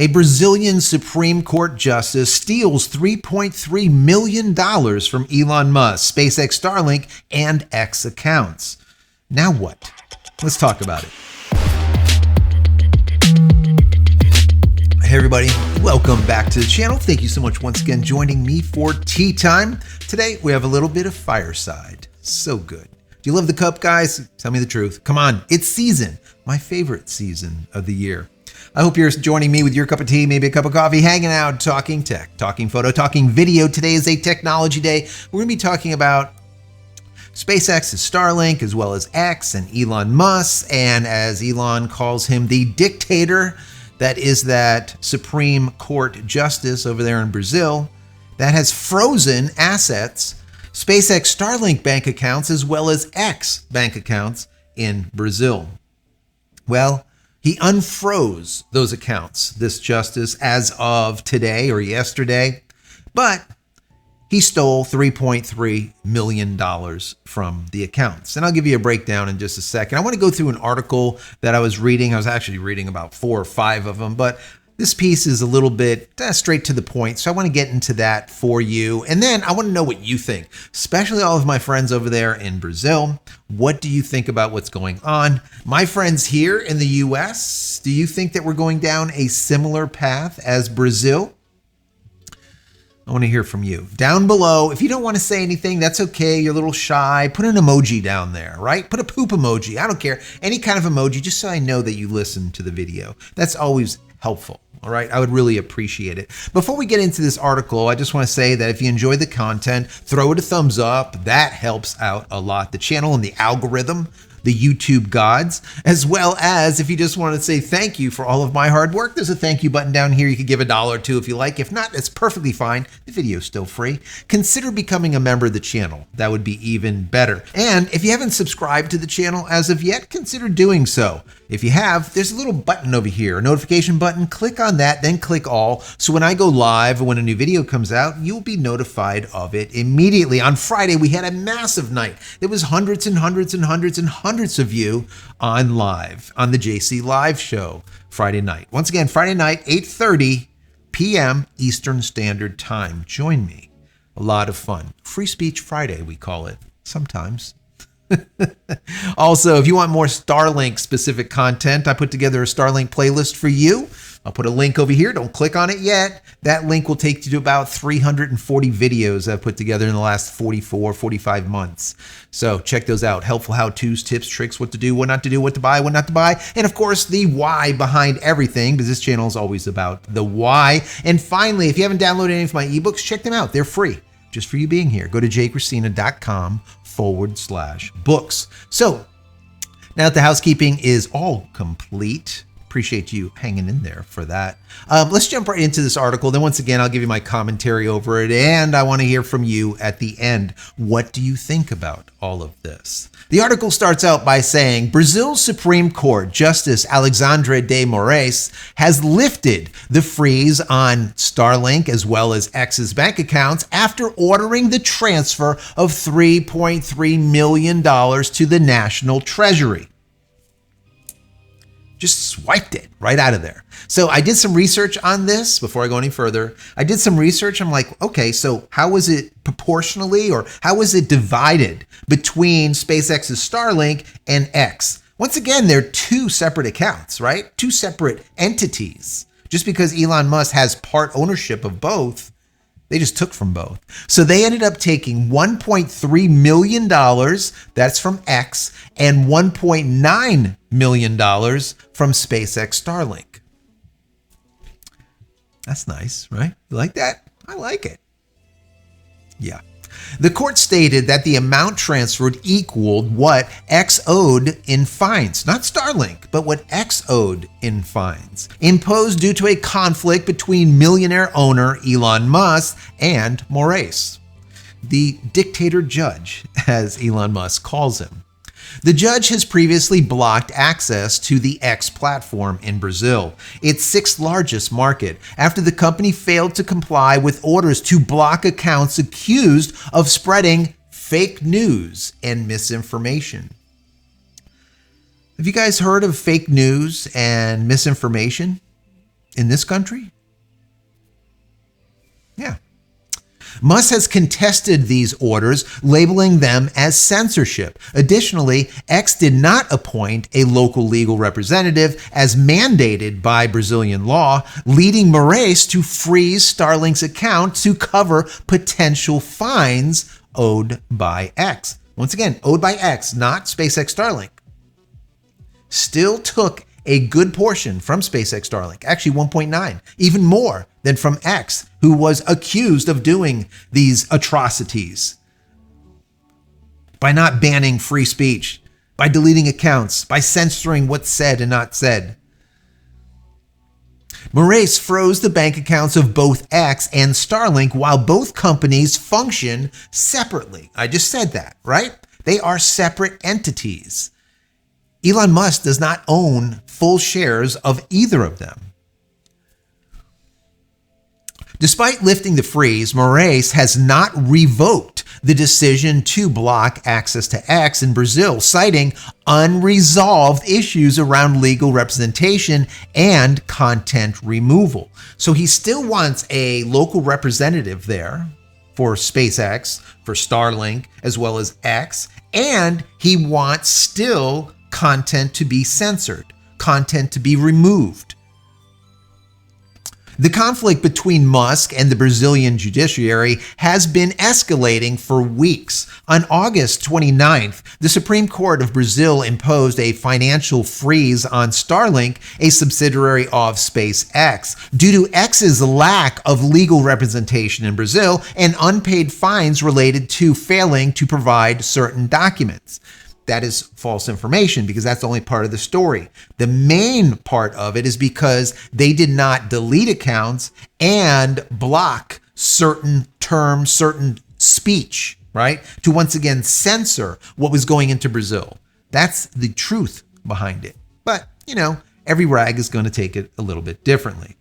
A Brazilian Supreme Court justice steals $3.3 million from Elon Musk, SpaceX Starlink, and X accounts. Now what? Let's talk about it. Hey everybody, welcome back to the channel. Thank you so much once again joining me for tea time. Today we have a little bit of fireside. So good. Do you love the cup, guys? Tell me the truth. Come on, it's season. My favorite season of the year. I hope you're joining me with your cup of tea, maybe a cup of coffee, hanging out, talking tech, talking photo, talking video. Today is a technology day. We're going to be talking about SpaceX's Starlink, as well as X and Elon Musk, and as Elon calls him, the dictator that is that Supreme Court justice over there in Brazil that has frozen assets, SpaceX Starlink bank accounts, as well as X bank accounts in Brazil. Well, he unfroze those accounts, this justice, as of today or yesterday, but he stole $3.3 million from the accounts. And I'll give you a breakdown in just a second. I want to go through an article that I was reading. I was actually reading about 4 or 5 of them, but this piece is a little bit straight to the point. So I want to get into that for you. And then I want to know what you think, especially all of my friends over there in Brazil. What do you think about what's going on? My friends here in the US, do you think that we're going down a similar path as Brazil? I want to hear from you. Down below, if you don't want to say anything, that's okay. You're a little shy. Put an emoji down there, right? Put a poop emoji. I don't care. Any kind of emoji, just so I know that you listen to the video. That's always helpful. All right, I would really appreciate it. Before we get into this article, I just want to say that if you enjoy the content, throw it a thumbs up. That helps out a lot. The channel and the algorithm, the YouTube gods, as well as if you just want to say thank you for all of my hard work, there's a thank you button down here. You could give $1 or $2 if you like. If not, it's perfectly fine. The video is still free. Consider becoming a member of the channel. That would be even better. And if you haven't subscribed to the channel as of yet, consider doing so. If you have, there's a little button over here, a notification button. Click on that, then click all. So when I go live or when a new video comes out, you'll be notified of it immediately. On Friday, we had a massive night. There was hundreds and hundreds and hundreds and hundreds of you on live, on the JC Live show Friday night. Once again, Friday night, 8:30 p.m. Eastern Standard Time. Join me. A lot of fun. Free Speech Friday, we call it sometimes. Also, if you want more Starlink specific content, I put together a Starlink playlist for you. I'll put a link over here. Don't click on it yet. That link will take you to about 340 videos I've put together in the last 45 months. So check those out. Helpful how-tos, tips, tricks, what to do, what not to do, what to buy, what not to buy. And of course, the why behind everything, because this channel is always about the why. And finally, if you haven't downloaded any of my ebooks, check them out. They're free just for you being here. Go to JCristina.com/books. So now that the housekeeping is all complete, appreciate you hanging in there for that. Let's jump right into this article. Then once again, I'll give you my commentary over it, and I want to hear from you at the end. What do you think about all of this? The article starts out by saying, Brazil's Supreme Court Justice Alexandre de Moraes has lifted the freeze on Starlink as well as X's bank accounts after ordering the transfer of $3.3 million to the national treasury. Just swiped it right out of there. So I did some research on this before I go any further. I did some research. I'm like, okay, so how was it proportionally or how was it divided between SpaceX's Starlink and X? Once again, they're 2 separate accounts, right? 2 separate entities. Just because Elon Musk has part ownership of both, they just took from both. So they ended up taking $1.3 million, that's from X, and $1.9 million from SpaceX Starlink. That's nice, right? You like that? I like it. Yeah. The court stated that the amount transferred equaled what X owed in fines, not Starlink, but what X owed in fines, imposed due to a conflict between millionaire owner Elon Musk and Moraes, the dictator judge, as Elon Musk calls him. The judge has previously blocked access to the X platform in Brazil, its 6th largest market, after the company failed to comply with orders to block accounts accused of spreading fake news and misinformation. Have you guys heard of fake news and misinformation? in this country? Yeah. Musk has contested these orders, labeling them as censorship. Additionally, X did not appoint a local legal representative as mandated by Brazilian law, leading Moraes to freeze Starlink's account to cover potential fines owed by X. Once again, owed by X, not SpaceX Starlink. Still took a good portion from SpaceX Starlink, actually 1.9, even more than from X, who was accused of doing these atrocities by not banning free speech, by deleting accounts, by censoring what's said and not said. Moraes froze the bank accounts of both X and Starlink while both companies function separately. I just said that, right? They are separate entities. Elon Musk does not own full shares of either of them. Despite lifting the freeze, Moraes has not revoked the decision to block access to X in Brazil, citing unresolved issues around legal representation and content removal. So he still wants a local representative there for SpaceX, for Starlink, as well as X, and he wants still content to be censored, content to be removed. The conflict between Musk and the Brazilian judiciary has been escalating for weeks. On August 29th, the Supreme Court of Brazil imposed a financial freeze on Starlink, a subsidiary of SpaceX, due to X's lack of legal representation in Brazil and unpaid fines related to failing to provide certain documents. That is false information because that's only part of the story. The main part of it is because they did not delete accounts and block certain terms, certain speech, right? To once again censor what was going into Brazil. That's the truth behind it. But, every rag is going to take it a little bit differently.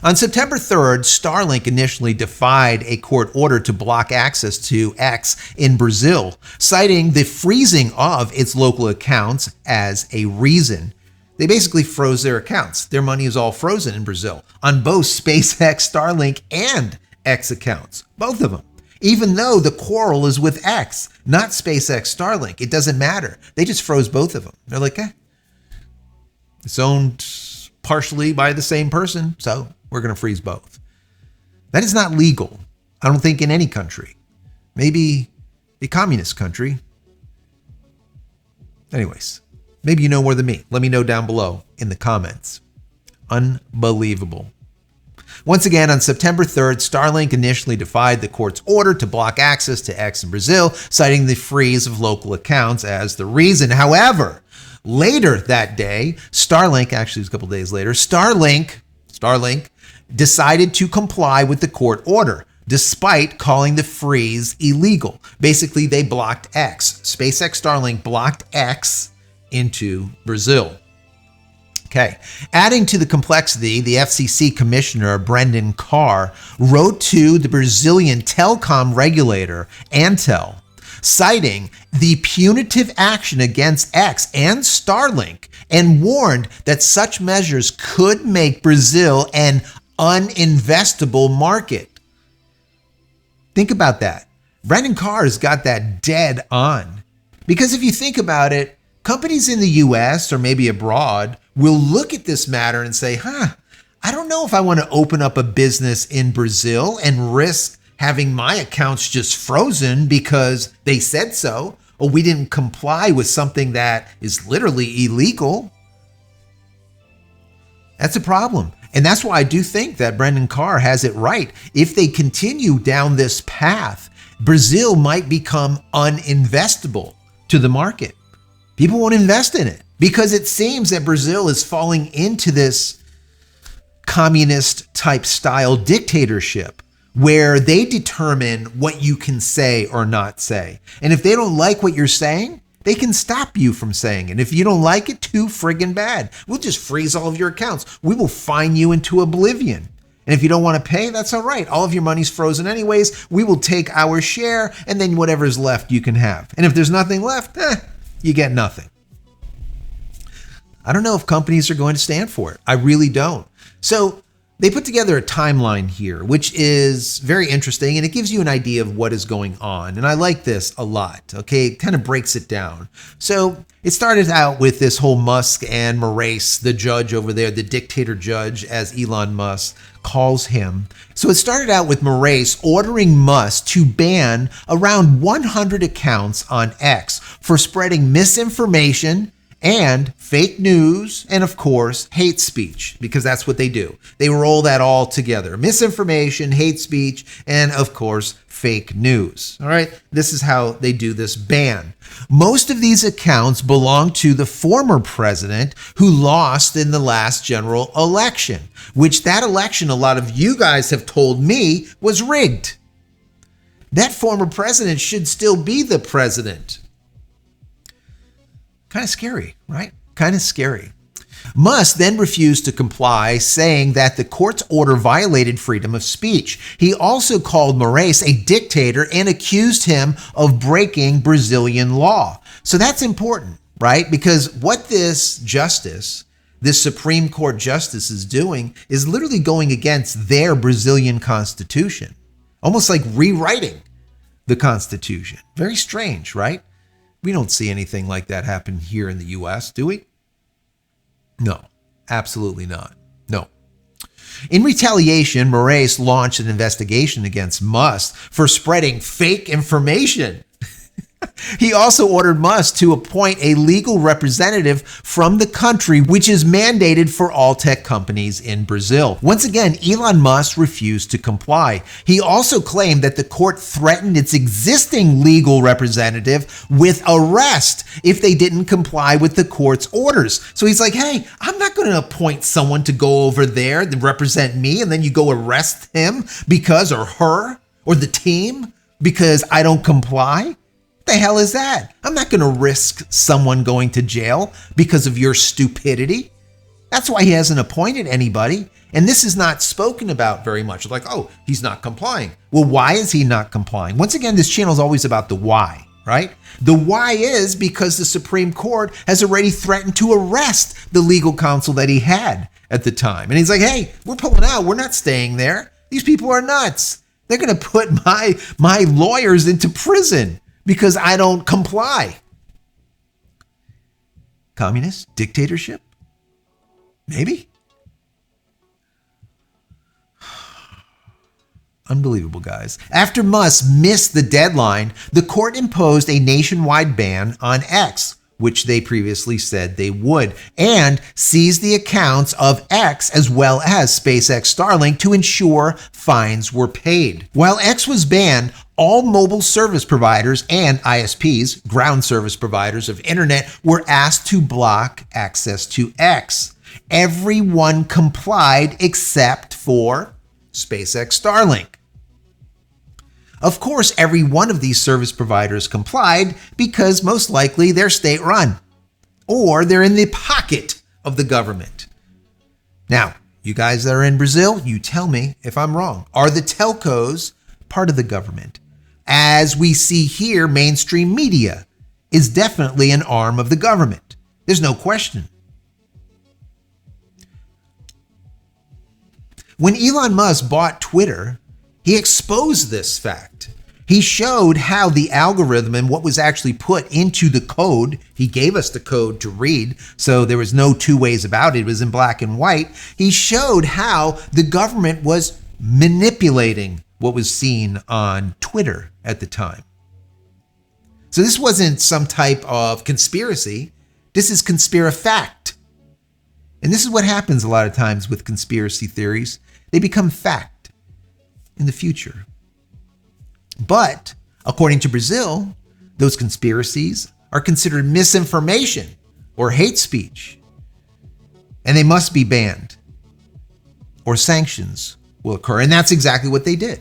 On September 3rd, Starlink initially defied a court order to block access to X in Brazil, citing the freezing of its local accounts as a reason. They basically froze their accounts. Their money is all frozen in Brazil on both SpaceX Starlink and X accounts, both of them. Even though the quarrel is with X, not SpaceX Starlink. It doesn't matter. They just froze both of them. They're like, it's owned partially by the same person, so we're going to freeze both. That is not legal, I don't think, in any country. Maybe a communist country. Anyways, maybe you know more than me. Let me know down below in the comments. Unbelievable. Once again, on September 3rd, Starlink initially defied the court's order to block access to X in Brazil, citing the freeze of local accounts as the reason. However, later that day, Starlink, actually it was a couple days later, Starlink decided to comply with the court order, despite calling the freeze illegal. Basically, they blocked X. SpaceX Starlink blocked X into Brazil. Okay. Adding to the complexity, the FCC Commissioner Brendan Carr wrote to the Brazilian telecom regulator, Anatel, citing the punitive action against X and Starlink, and warned that such measures could make Brazil an uninvestable market. Think about that. Brendan Carr has got that dead on. Because if you think about it, companies in the US or maybe abroad will look at this matter and say, I don't know if I want to open up a business in Brazil and risk having my accounts just frozen because they said so, or we didn't comply with something that is literally illegal. That's a problem. And that's why I do think that Brendan Carr has it right. If they continue down this path, Brazil might become uninvestable to the market. People won't invest in it because it seems that Brazil is falling into this communist type style dictatorship where they determine what you can say or not say. And if they don't like what you're saying, they can stop you from saying it. If you don't like it, too friggin' bad. We'll just freeze all of your accounts. We will fine you into oblivion. And if you don't want to pay, that's all right. All of your money's frozen anyways. We will take our share, and then whatever's left you can have. And if there's nothing left, you get nothing. I don't know if companies are going to stand for it. I really don't. So they put together a timeline here, which is very interesting, and it gives you an idea of what is going on. And I like this a lot, okay? It kind of breaks it down. So it started out with this whole Musk and Maurice, the judge over there, the dictator judge, as Elon Musk calls him. So it started out with Maurice ordering Musk to ban around 100 accounts on X for spreading misinformation and fake news, and of course, hate speech, because that's what they do. They roll that all together. Misinformation, hate speech, and of course, fake news. All right, this is how they do this ban. Most of these accounts belong to the former president who lost in the last general election, which that election, a lot of you guys have told me, was rigged. That former president should still be the president. Kind of scary, right? Kind of scary. Musk then refused to comply, saying that the court's order violated freedom of speech. He also called Maurice a dictator and accused him of breaking Brazilian law. So that's important, right? Because what this Supreme Court justice is doing is literally going against their Brazilian constitution, almost like rewriting the constitution. Very strange, right? We don't see anything like that happen here in the US, do we? No, absolutely not. No. In retaliation, Maurice launched an investigation against Musk for spreading fake information. He also ordered Musk to appoint a legal representative from the country, which is mandated for all tech companies in Brazil. Once again, Elon Musk refused to comply. He also claimed that the court threatened its existing legal representative with arrest if they didn't comply with the court's orders. So he's like, hey, I'm not going to appoint someone to go over there to represent me, and then you go arrest him because, or her, or the team because I don't comply. The hell is that? I'm not going to risk someone going to jail because of your stupidity. That's why he hasn't appointed anybody. And this is not spoken about very much. Like, oh, he's not complying. Well, why is he not complying? Once again, this channel is always about the why, right? The why is because the Supreme Court has already threatened to arrest the legal counsel that he had at the time. And he's like, hey, we're pulling out. We're not staying there. These people are nuts. They're going to put my lawyers into prison because I don't comply. Communist dictatorship? Maybe. Unbelievable, guys. After Musk missed the deadline, the court imposed a nationwide ban on X, which they previously said they would, and seized the accounts of X as well as SpaceX Starlink to ensure fines were paid. While X was banned, all mobile service providers and ISPs, ground service providers of internet, were asked to block access to X. Everyone complied except for SpaceX Starlink. Of course, every one of these service providers complied because most likely they're state-run or they're in the pocket of the government. Now, you guys that are in Brazil, you tell me if I'm wrong. Are the telcos part of the government? As we see here, mainstream media is definitely an arm of the government. There's no question. When Elon Musk bought Twitter, he exposed this fact. He showed how the algorithm and what was actually put into the code, he gave us the code to read, so there was no two ways about it. It was in black and white. He showed how the government was manipulating what was seen on Twitter at the time. So this wasn't some type of conspiracy. This is conspirafact. And this is what happens a lot of times with conspiracy theories. They become fact in the future. But according to Brazil, those conspiracies are considered misinformation or hate speech, and they must be banned or sanctions will occur. And that's exactly what they did.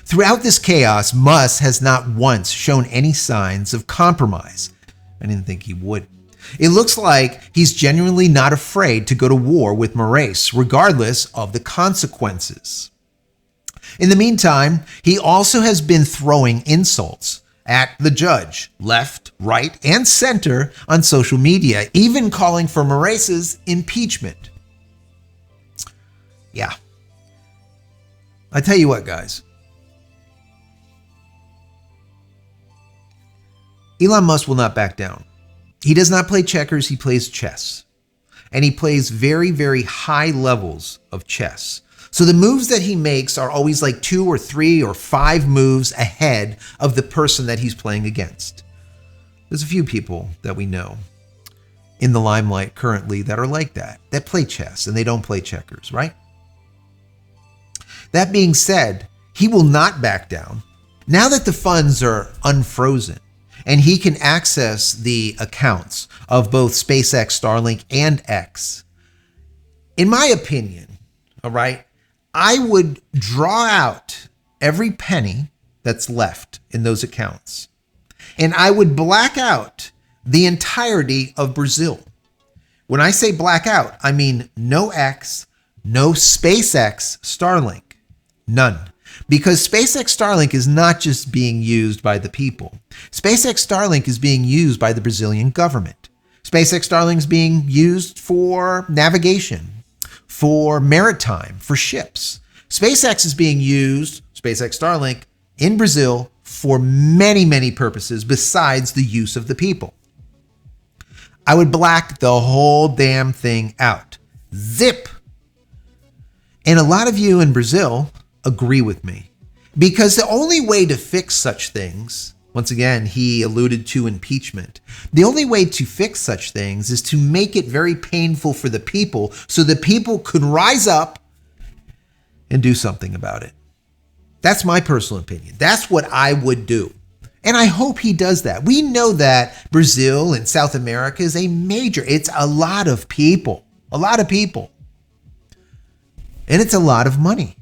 Throughout this chaos, Musk has not once shown any signs of compromise. I didn't think he would. It looks like he's genuinely not afraid to go to war with Maurice, regardless of the consequences. In the meantime, he also has been throwing insults at the judge, left, right, and center on social media, even calling for Moraes' impeachment. Yeah. I tell you what, guys. Elon Musk will not back down. He does not play checkers, he plays chess. And he plays very, very high levels of chess. So the moves that he makes are always like 2 or 3 or 5 moves ahead of the person that he's playing against. There's a few people that we know in the limelight currently that are like that play chess and they don't play checkers, right? That being said, he will not back down. Now that the funds are unfrozen and he can access the accounts of both SpaceX Starlink and X, in my opinion, all right, I would draw out every penny that's left in those accounts. And I would black out the entirety of Brazil. When I say black out, I mean no X, no SpaceX Starlink, none. Because SpaceX Starlink is not just being used by the people. SpaceX Starlink is being used by the Brazilian government. SpaceX Starlink is being used for navigation, for maritime, for ships. SpaceX is being used, SpaceX Starlink, in Brazil for many, many purposes besides the use of the people. I would black the whole damn thing out. Zip. And a lot of you in Brazil agree with me, because the only way to fix such things, once again, he alluded to impeachment. The only way to fix such things is to make it very painful for the people so the people could rise up and do something about it. That's my personal opinion. That's what I would do. And I hope he does that. We know that Brazil and South America is it's a lot of people, And it's a lot of money.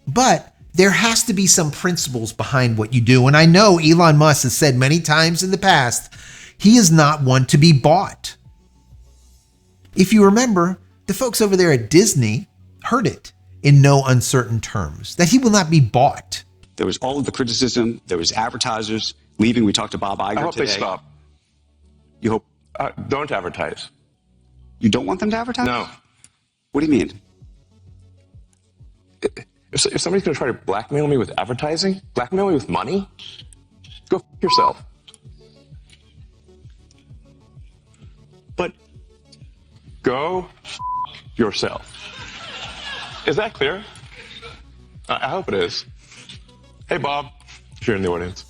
But there has to be some principles behind what you do. And I know Elon Musk has said many times in the past, he is not one to be bought. If you remember, the folks over there at Disney heard it in no uncertain terms, that he will not be bought. There was all of the criticism. There was advertisers leaving. We talked to Bob Iger today. I hope they stop. You hope? Don't advertise. You don't want them to advertise? No. What do you mean? If somebody's going to try to blackmail me with advertising, blackmail me with money, go f*** yourself. But go f*** yourself. Is that clear? I hope it is. Hey, Bob, if you're in the audience.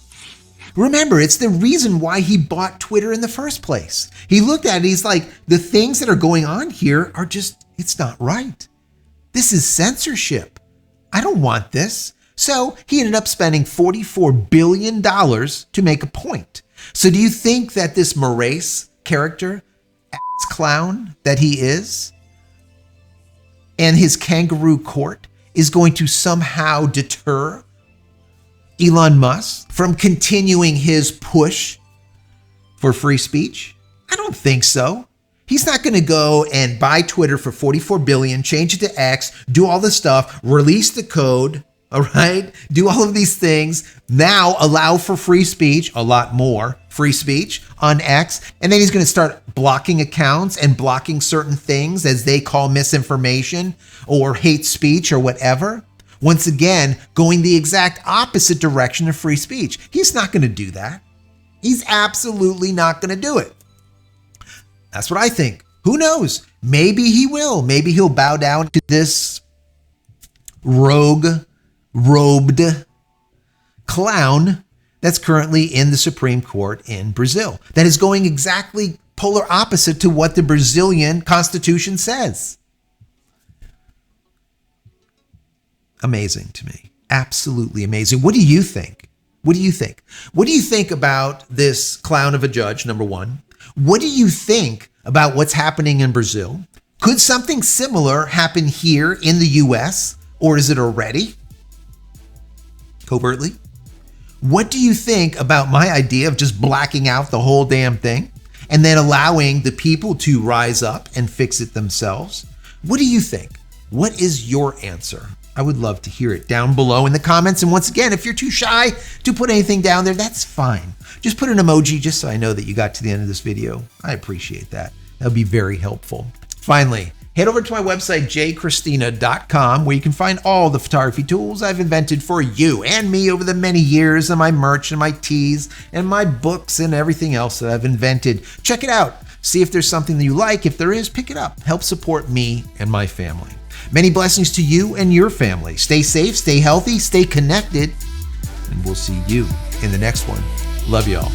Remember, it's the reason why he bought Twitter in the first place. He looked at it, he's like, the things that are going on here are just, it's not right. This is censorship. I don't want this. So he ended up spending $44 billion to make a point. So do you think that this Moraes character, ass clown that he is, and his kangaroo court is going to somehow deter Elon Musk from continuing his push for free speech? I don't think so. He's not going to go and buy Twitter for $44 billion, change it to X, do all this stuff, release the code, all right? Do all of these things, now allow for free speech, a lot more free speech on X, and then he's going to start blocking accounts and blocking certain things as they call misinformation or hate speech or whatever. Once again, going the exact opposite direction of free speech. He's not going to do that. He's absolutely not going to do it. That's what I think. Who knows? Maybe he will. Maybe he'll bow down to this robed clown that's currently in the Supreme Court in Brazil. That is going exactly polar opposite to what the Brazilian Constitution says. Amazing to me. Absolutely amazing. What do you think? What do you think? What do you think about this clown of a judge, number one? What do you think about what's happening in Brazil? Could something similar happen here in the US, or is it already? Covertly? What do you think about my idea of just blacking out the whole damn thing and then allowing the people to rise up and fix it themselves? What do you think? What is your answer? I would love to hear it down below in the comments. And once again, if you're too shy to put anything down there, that's fine. Just put an emoji just so I know that you got to the end of this video. I appreciate that. That would be very helpful. Finally, head over to my website, JCristina.com, where you can find all the photography tools I've invented for you and me over the many years, and my merch and my teas and my books and everything else that I've invented. Check it out. See if there's something that you like. If there is, pick it up. Help support me and my family. Many blessings to you and your family. Stay safe, stay healthy, stay connected, and we'll see you in the next one. Love y'all.